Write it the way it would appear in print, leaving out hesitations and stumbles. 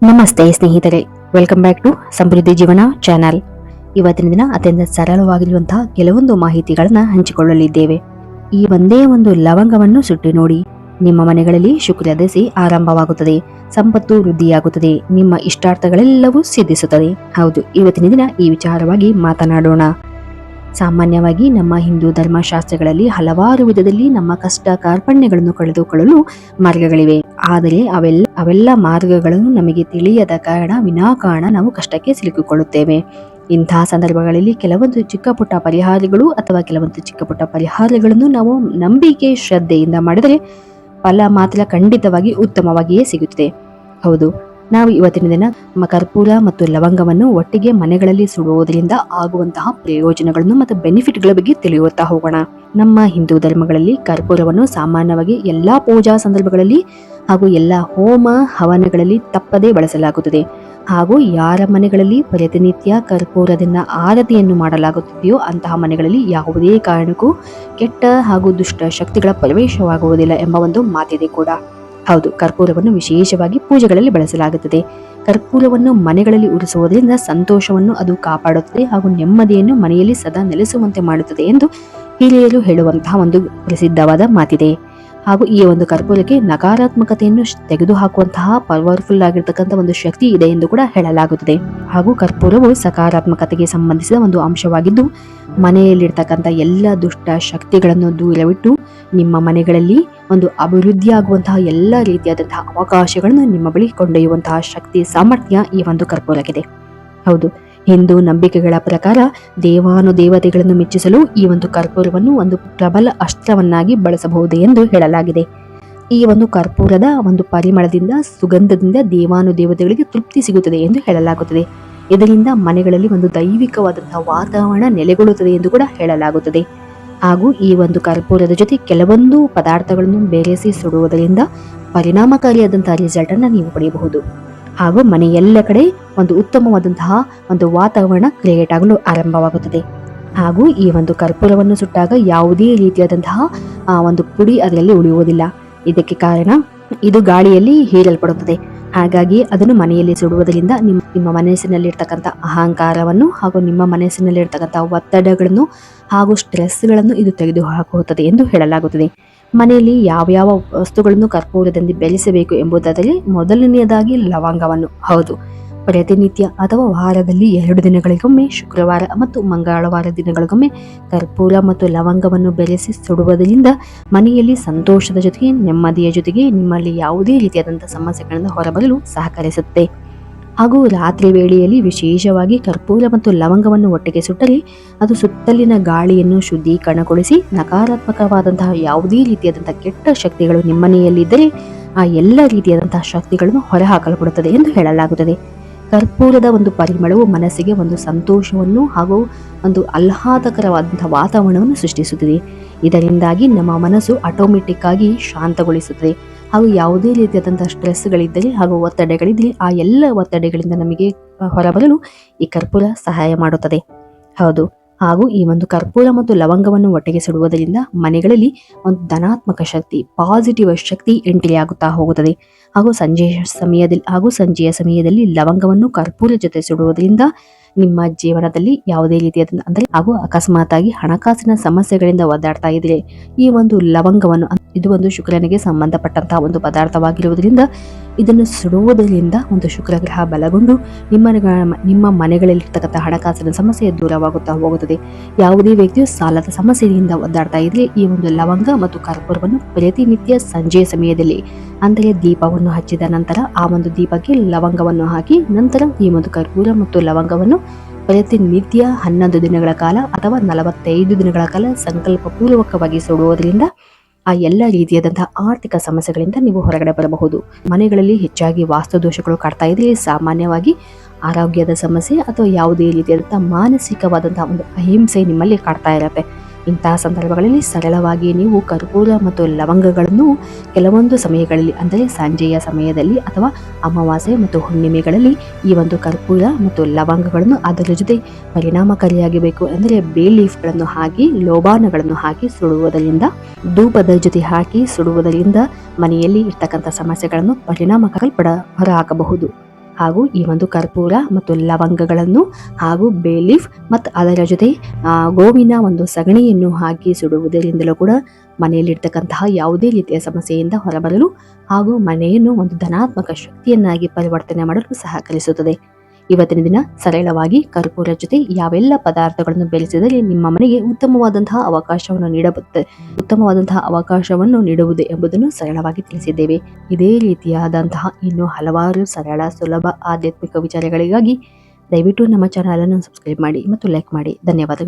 ನಮಸ್ತೆ ಸ್ನೇಹಿತರೆ, welcome back to ಸಮೃದ್ಧಿ ಜೀವನ ಚಾನಲ್. ಇವತ್ತಿನ ದಿನ ಅತ್ಯಂತ ಸರಳವಾಗಿರುವಂತಹ ಕೆಲವೊಂದು ಮಾಹಿತಿಗಳನ್ನ ಹಂಚಿಕೊಳ್ಳಲಿದ್ದೇವೆ. ಈ ಒಂದೇ ಒಂದು ಲವಂಗವನ್ನು ಸುಟ್ಟು ನೋಡಿ, ನಿಮ್ಮ ಮನೆಗಳಲ್ಲಿ ಶುಕ್ರ ದಶೆ ಆರಂಭವಾಗುತ್ತದೆ, ಸಂಪತ್ತು ವೃದ್ಧಿಯಾಗುತ್ತದೆ, ನಿಮ್ಮ ಇಷ್ಟಾರ್ಥಗಳೆಲ್ಲವೂ ಸಿದ್ಧಿಸುತ್ತದೆ. ಹೌದು, ಇವತ್ತಿನ ದಿನ ಈ ವಿಚಾರವಾಗಿ ಮಾತನಾಡೋಣ. ಸಾಮಾನ್ಯವಾಗಿ ನಮ್ಮ ಹಿಂದೂ ಧರ್ಮಶಾಸ್ತ್ರಗಳಲ್ಲಿ ಹಲವಾರು ವಿಧದಲ್ಲಿ ನಮ್ಮ ಕಷ್ಟ ಕಾರ್ಪಣ್ಯಗಳನ್ನು ಕಳೆದುಕೊಳ್ಳಲು ಮಾರ್ಗಗಳಿವೆ. ಆದರೆ ಅವೆಲ್ಲ ಮಾರ್ಗಗಳನ್ನು ನಮಗೆ ತಿಳಿಯದ ಕಾರಣ ವಿನಾಕಾರಣ ನಾವು ಕಷ್ಟಕ್ಕೆ ಸಿಲುಕಿಕೊಳ್ಳುತ್ತೇವೆ. ಇಂತಹ ಸಂದರ್ಭಗಳಲ್ಲಿ ಕೆಲವೊಂದು ಚಿಕ್ಕ ಪುಟ್ಟ ಪರಿಹಾರಗಳು ಅಥವಾ ಕೆಲವೊಂದು ಚಿಕ್ಕ ಪುಟ್ಟ ಪರಿಹಾರಗಳನ್ನು ನಾವು ನಂಬಿಕೆ ಶ್ರದ್ಧೆಯಿಂದ ಮಾಡಿದರೆ ಫಲ ಮಾತ್ರ ಖಂಡಿತವಾಗಿ ಉತ್ತಮವಾಗಿಯೇ ಸಿಗುತ್ತದೆ. ಹೌದು, ನಾವು ಇವತ್ತಿನ ದಿನ ನಮ್ಮ ಕರ್ಪೂರ ಮತ್ತು ಲವಂಗವನ್ನು ಒಟ್ಟಿಗೆ ಮನೆಗಳಲ್ಲಿ ಸುಡುವುದರಿಂದ ಆಗುವಂತಹ ಪ್ರಯೋಜನಗಳನ್ನು ಮತ್ತು ಬೆನಿಫಿಟ್ಗಳ ಬಗ್ಗೆ ತಿಳಿಯುತ್ತಾ ಹೋಗೋಣ. ನಮ್ಮ ಹಿಂದೂ ಧರ್ಮಗಳಲ್ಲಿ ಕರ್ಪೂರವನ್ನು ಸಾಮಾನ್ಯವಾಗಿ ಎಲ್ಲಾ ಪೂಜಾ ಸಂದರ್ಭಗಳಲ್ಲಿ ಹಾಗೂ ಎಲ್ಲಾ ಹೋಮ ಹವನಗಳಲ್ಲಿ ತಪ್ಪದೇ ಬಳಸಲಾಗುತ್ತದೆ. ಹಾಗೂ ಯಾರ ಮನೆಗಳಲ್ಲಿ ಪ್ರತಿನಿತ್ಯ ಕರ್ಪೂರದಿಂದ ಆರತಿಯನ್ನು ಮಾಡಲಾಗುತ್ತಿದೆಯೋ ಅಂತಹ ಮನೆಗಳಲ್ಲಿ ಯಾವುದೇ ಕಾರಣಕ್ಕೂ ಕೆಟ್ಟ ಹಾಗೂ ದುಷ್ಟ ಶಕ್ತಿಗಳ ಪ್ರವೇಶವಾಗುವುದಿಲ್ಲ ಎಂಬ ಒಂದು ಮಾತಿದೆ ಕೂಡ. ಹೌದು, ಕರ್ಪೂರವನ್ನು ವಿಶೇಷವಾಗಿ ಪೂಜೆಗಳಲ್ಲಿ ಬಳಸಲಾಗುತ್ತದೆ. ಕರ್ಪೂರವನ್ನು ಮನೆಗಳಲ್ಲಿ ಉರಿಸುವುದರಿಂದ ಸಂತೋಷವನ್ನು ಅದು ಕಾಪಾಡುತ್ತದೆ ಹಾಗೂ ನೆಮ್ಮದಿಯನ್ನು ಮನೆಯಲ್ಲಿ ಸದಾ ನೆಲೆಸುವಂತೆ ಮಾಡುತ್ತದೆ ಎಂದು ಹಿರಿಯರು ಹೇಳುವಂತಹ ಒಂದು ಪ್ರಸಿದ್ಧವಾದ ಮಾತಿದೆ. ಹಾಗೂ ಈ ಒಂದು ಕರ್ಪೂರಕ್ಕೆ ನಕಾರಾತ್ಮಕತೆಯನ್ನು ತೆಗೆದುಹಾಕುವಂತಹ ಪವರ್ಫುಲ್ ಆಗಿರ್ತಕ್ಕಂಥ ಒಂದು ಶಕ್ತಿ ಇದೆ ಎಂದು ಕೂಡ ಹೇಳಲಾಗುತ್ತದೆ. ಹಾಗೂ ಕರ್ಪೂರವು ಸಕಾರಾತ್ಮಕತೆಗೆ ಸಂಬಂಧಿಸಿದ ಒಂದು ಅಂಶವಾಗಿದ್ದು, ಮನೆಯಲ್ಲಿರ್ತಕ್ಕಂಥ ಎಲ್ಲ ದುಷ್ಟ ಶಕ್ತಿಗಳನ್ನು ದೂರವಿಟ್ಟು ನಿಮ್ಮ ಮನೆಗಳಲ್ಲಿ ಒಂದು ಅಭಿವೃದ್ಧಿಯಾಗುವಂತಹ ಎಲ್ಲ ರೀತಿಯಾದಂತಹ ಅವಕಾಶಗಳನ್ನು ನಿಮ್ಮ ಬಳಿ ಕೊಂಡೊಯ್ಯುವಂತಹ ಶಕ್ತಿ ಸಾಮರ್ಥ್ಯ ಈ ಒಂದು ಕರ್ಪೂರಕ್ಕಿದೆ. ಹೌದು, ಹಿಂದೂ ನಂಬಿಕೆಗಳ ಪ್ರಕಾರ ದೇವಾನುದೇವತೆಗಳನ್ನು ಮೆಚ್ಚಿಸಲು ಈ ಒಂದು ಕರ್ಪೂರವನ್ನು ಒಂದು ಪ್ರಬಲ ಅಸ್ತ್ರವನ್ನಾಗಿ ಬಳಸಬಹುದು ಎಂದು ಹೇಳಲಾಗಿದೆ. ಈ ಒಂದು ಕರ್ಪೂರದ ಒಂದು ಪರಿಮಳದಿಂದ, ಸುಗಂಧದಿಂದ ದೇವಾನುದೇವತೆಗಳಿಗೆ ತೃಪ್ತಿ ಸಿಗುತ್ತದೆ ಎಂದು ಹೇಳಲಾಗುತ್ತದೆ. ಇದರಿಂದ ಮನೆಗಳಲ್ಲಿ ಒಂದು ದೈವಿಕವಾದಂತಹ ವಾತಾವರಣ ನೆಲೆಗೊಳ್ಳುತ್ತದೆ ಎಂದು ಕೂಡ ಹೇಳಲಾಗುತ್ತದೆ. ಹಾಗೂ ಈ ಒಂದು ಕರ್ಪೂರದ ಜೊತೆ ಕೆಲವೊಂದು ಪದಾರ್ಥಗಳನ್ನು ಬೆರೆಸಿ ಸುಡುವುದರಿಂದ ಪರಿಣಾಮಕಾರಿಯಾದಂತಹ ರಿಸಲ್ಟ್ ಅನ್ನು ನೀವು ಪಡೆಯಬಹುದು. ಹಾಗೂ ಮನೆಯೆಲ್ಲ ಕಡೆ ಒಂದು ಉತ್ತಮವಾದಂತಹ ಒಂದು ವಾತಾವರಣ ಕ್ರಿಯೇಟ್ ಆಗಲು ಆರಂಭವಾಗುತ್ತದೆ. ಹಾಗೂ ಈ ಒಂದು ಕರ್ಪೂರವನ್ನು ಸುಟ್ಟಾಗ ಯಾವುದೇ ರೀತಿಯಾದಂತಹ ಒಂದು ಪುಡಿ ಅದರಲ್ಲಿ ಉಳಿಯುವುದಿಲ್ಲ. ಇದಕ್ಕೆ ಕಾರಣ ಇದು ಗಾಳಿಯಲ್ಲಿ ಹೀರಲ್ಪಡುತ್ತದೆ. ಹಾಗಾಗಿ ಅದನ್ನು ಮನೆಯಲ್ಲಿ ಸುಡುವುದರಿಂದ ನಿಮ್ಮ ಮನಸ್ಸಿನಲ್ಲಿರ್ತಕ್ಕಂಥ ಅಹಂಕಾರವನ್ನು ಹಾಗೂ ನಿಮ್ಮ ಮನಸ್ಸಿನಲ್ಲಿರ್ತಕ್ಕಂಥ ಒತ್ತಡಗಳನ್ನು ಹಾಗೂ ಸ್ಟ್ರೆಸ್ಗಳನ್ನು ಇದು ತೆಗೆದುಹಾಕುತ್ತದೆ ಎಂದು ಹೇಳಲಾಗುತ್ತದೆ. ಮನೆಯಲ್ಲಿ ಯಾವ ವಸ್ತುಗಳನ್ನು ಕರ್ಪೂರದಿಂದ ಬೆಳೆಸಬೇಕು ಎಂಬುದಾದರೆ ಮೊದಲನೆಯದಾಗಿ ಲವಂಗವನ್ನು. ಹೌದು, ಪ್ರತಿನಿತ್ಯ ಅಥವಾ ವಾರದಲ್ಲಿ 2 ದಿನಗಳಿಗೊಮ್ಮೆ, ಶುಕ್ರವಾರ ಮತ್ತು ಮಂಗಳವಾರ ದಿನಗಳಿಗೊಮ್ಮೆ ಕರ್ಪೂರ ಮತ್ತು ಲವಂಗವನ್ನು ಬೆರೆಸಿ ಸುಡುವುದರಿಂದ ಮನೆಯಲ್ಲಿ ಸಂತೋಷದ ಜೊತೆಗೆ ನೆಮ್ಮದಿಯ ಜೊತೆಗೆ ನಿಮ್ಮಲ್ಲಿ ಯಾವುದೇ ರೀತಿಯಾದಂತಹ ಸಮಸ್ಯೆಗಳಿಂದ ಹೊರಬರಲು ಸಹಕರಿಸುತ್ತೆ. ಹಾಗೂ ರಾತ್ರಿ ವೇಳೆಯಲ್ಲಿ ವಿಶೇಷವಾಗಿ ಕರ್ಪೂರ ಮತ್ತು ಲವಂಗವನ್ನು ಒಟ್ಟಿಗೆ ಸುಟ್ಟರೆ ಅದು ಸುತ್ತಲಿನ ಗಾಳಿಯನ್ನು ಶುದ್ಧೀಕರಣಗೊಳಿಸಿ ನಕಾರಾತ್ಮಕವಾದಂತಹ ಯಾವುದೇ ರೀತಿಯಾದಂತಹ ಕೆಟ್ಟ ಶಕ್ತಿಗಳು ನಿಮ್ಮನೆಯಲ್ಲಿದ್ದರೆ ಆ ಎಲ್ಲ ರೀತಿಯಾದಂತಹ ಶಕ್ತಿಗಳನ್ನು ಹೊರಹಾಕಲ್ಪಡುತ್ತದೆ ಎಂದು ಹೇಳಲಾಗುತ್ತದೆ. ಕರ್ಪೂರದ ಒಂದು ಪರಿಮಳವು ಮನಸ್ಸಿಗೆ ಒಂದು ಸಂತೋಷವನ್ನು ಹಾಗೂ ಒಂದು ಆಹ್ಲಾದಕರವಾದಂತಹ ವಾತಾವರಣವನ್ನು ಸೃಷ್ಟಿಸುತ್ತದೆ. ಇದರಿಂದಾಗಿ ನಮ್ಮ ಮನಸ್ಸು ಆಟೋಮೆಟಿಕ್ ಆಗಿ ಶಾಂತಗೊಳಿಸುತ್ತದೆ. ಹಾಗೂ ಯಾವುದೇ ರೀತಿಯಾದಂತಹ ಸ್ಟ್ರೆಸ್ಗಳಿದ್ದರೆ ಹಾಗೂ ಒತ್ತಡಗಳಿದ್ದರೆ ಆ ಎಲ್ಲ ಒತ್ತಡಗಳಿಂದ ನಮಗೆ ಹೊರಬರಲು ಈ ಕರ್ಪೂರ ಸಹಾಯ ಮಾಡುತ್ತದೆ. ಹೌದು, ಹಾಗೂ ಈ ಒಂದು ಕರ್ಪೂರ ಮತ್ತು ಲವಂಗವನ್ನು ಒಟ್ಟಿಗೆ ಸುಡುವುದರಿಂದ ಮನೆಗಳಲ್ಲಿ ಒಂದು ಧನಾತ್ಮಕ ಶಕ್ತಿ, ಪಾಸಿಟಿವ್ ಶಕ್ತಿ ಎಂಟ್ರಿ ಆಗುತ್ತಾ ಹೋಗುತ್ತದೆ. ಹಾಗೂ ಸಂಜೆಯ ಸಮಯದಲ್ಲಿ ಲವಂಗವನ್ನು ಕರ್ಪೂರ ಜೊತೆ ಸುಡುವುದರಿಂದ ನಿಮ್ಮ ಜೀವನದಲ್ಲಿ ಯಾವುದೇ ರೀತಿಯಾದ ಹಾಗೂ ಅಕಸ್ಮಾತ್ ಆಗಿ ಹಣಕಾಸಿನ ಸಮಸ್ಯೆಗಳಿಂದ ಒದ್ದಾಡ್ತಾ ಇದ್ರೆ ಈ ಒಂದು ಲವಂಗವನ್ನು, ಇದು ಒಂದು ಶುಕ್ರನಿಗೆ ಸಂಬಂಧಪಟ್ಟಂತಹ ಒಂದು ಪದಾರ್ಥವಾಗಿರುವುದರಿಂದ ಇದನ್ನು ಸುಡುವುದರಿಂದ ಒಂದು ಶುಕ್ರ ಗ್ರಹ ಬಲಗೊಂಡು ನಿಮ್ಮ ಮನೆಗಳಲ್ಲಿರ್ತಕ್ಕಂಥ ಹಣಕಾಸಿನ ಸಮಸ್ಯೆ ದೂರವಾಗುತ್ತಾ ಹೋಗುತ್ತದೆ. ಯಾವುದೇ ವ್ಯಕ್ತಿಯು ಸಾಲದ ಸಮಸ್ಯೆಯಿಂದ ಒದ್ದಾಡ್ತಾ ಇದ್ರೆ ಈ ಒಂದು ಲವಂಗ ಮತ್ತು ಕರ್ಪೂರವನ್ನು ಪ್ರತಿನಿತ್ಯ ಸಂಜೆಯ ಸಮಯದಲ್ಲಿ, ಅಂದರೆ ದೀಪವನ್ನು ಹಚ್ಚಿದ ನಂತರ ಆ ಒಂದು ದೀಪಕ್ಕೆ ಲವಂಗವನ್ನು ಹಾಕಿ ನಂತರ ಈ ಒಂದು ಕರ್ಪೂರ ಮತ್ತು ಲವಂಗವನ್ನು ಪ್ರತಿನಿತ್ಯ 11 ದಿನಗಳ ಕಾಲ ಅಥವಾ 45 ದಿನಗಳ ಕಾಲ ಸಂಕಲ್ಪ ಪೂರ್ವಕವಾಗಿ ಸುಡುವುದರಿಂದ ಆ ಎಲ್ಲ ರೀತಿಯಾದಂತಹ ಆರ್ಥಿಕ ಸಮಸ್ಯೆಗಳಿಂದ ನೀವು ಹೊರಗಡೆ ಬರಬಹುದು. ಮನೆಗಳಲ್ಲಿ ಹೆಚ್ಚಾಗಿ ವಾಸ್ತು ದೋಷಗಳು ಕಾಡ್ತಾ ಇದ್ರೆ ಸಾಮಾನ್ಯವಾಗಿ ಆರೋಗ್ಯದ ಸಮಸ್ಯೆ ಅಥವಾ ಯಾವುದೇ ರೀತಿಯಾದಂತಹ ಮಾನಸಿಕವಾದಂತಹ ಒಂದು ಅಹಿಂಸೆ ನಿಮ್ಮಲ್ಲಿ ಕಾಡ್ತಾ ಇರುತ್ತೆ. ಇಂತಹ ಸಂದರ್ಭಗಳಲ್ಲಿ ಸರಳವಾಗಿ ನೀವು ಕರ್ಪೂರ ಮತ್ತು ಲವಂಗಗಳನ್ನು ಕೆಲವೊಂದು ಸಮಯಗಳಲ್ಲಿ, ಅಂದರೆ ಸಂಜೆಯ ಸಮಯದಲ್ಲಿ ಅಥವಾ ಅಮಾವಾಸ್ಯೆ ಮತ್ತು ಹುಣ್ಣಿಮೆಗಳಲ್ಲಿ ಈ ಒಂದು ಕರ್ಪೂರ ಮತ್ತು ಲವಂಗಗಳನ್ನು ಅದರ ಜೊತೆ ಪರಿಣಾಮಕಾರಿಯಾಗಿ ಬೇಕು ಅಂದರೆ ಬೇ ಲೀಫ್ಗಳನ್ನು ಹಾಕಿ, ಲೋಬಾನಗಳನ್ನು ಹಾಕಿ ಸುಡುವುದರಿಂದ, ಧೂಪದ ಜೊತೆ ಹಾಕಿ ಸುಡುವುದರಿಂದ ಮನೆಯಲ್ಲಿ ಇರ್ತಕ್ಕಂಥ ಸಮಸ್ಯೆಗಳನ್ನು ಪರಿಣಾಮಕಾರಿ ಹೊರಹಾಕಬಹುದು. ಹಾಗೂ ಈ ಒಂದು ಕರ್ಪೂರ ಮತ್ತು ಲವಂಗಗಳನ್ನು ಹಾಗೂ ಬೇ ಲೀಫ್ ಮತ್ತು ಅದರ ಜೊತೆ ಗೋವಿನ ಒಂದು ಸಗಣಿಯನ್ನು ಹಾಕಿ ಸುಡುವುದರಿಂದಲೂ ಕೂಡ ಮನೆಯಲ್ಲಿರ್ತಕ್ಕಂತಹ ಯಾವುದೇ ರೀತಿಯ ಸಮಸ್ಯೆಯಿಂದ ಹೊರಬರಲು ಹಾಗೂ ಮನೆಯನ್ನು ಒಂದು ಧನಾತ್ಮಕ ಶಕ್ತಿಯನ್ನಾಗಿ ಪರಿವರ್ತನೆ ಮಾಡಲು ಸಹಕರಿಸುತ್ತದೆ. ಇವತ್ತಿನ ದಿನ ಸರಳವಾಗಿ ಕರ್ಪೂರ ಜೊತೆ ಯಾವೆಲ್ಲ ಪದಾರ್ಥಗಳನ್ನು ಬೆಳೆಸಿದರೆ ನಿಮ್ಮ ಮನೆಗೆ ಉತ್ತಮವಾದಂತಹ ಅವಕಾಶವನ್ನು ನೀಡುವುದು ಎಂಬುದನ್ನು ಸರಳವಾಗಿ ತಿಳಿಸಿದ್ದೇವೆ. ಇದೇ ರೀತಿಯಾದಂತಹ ಇನ್ನು ಹಲವಾರು ಸರಳ ಸುಲಭ ಆಧ್ಯಾತ್ಮಿಕ ವಿಚಾರಗಳಿಗಾಗಿ ದಯವಿಟ್ಟು ನಮ್ಮ ಚಾನಲ್ ಅನ್ನು ಸಬ್ಸ್ಕ್ರೈಬ್ ಮಾಡಿ ಮತ್ತು ಲೈಕ್ ಮಾಡಿ. ಧನ್ಯವಾದಗಳು.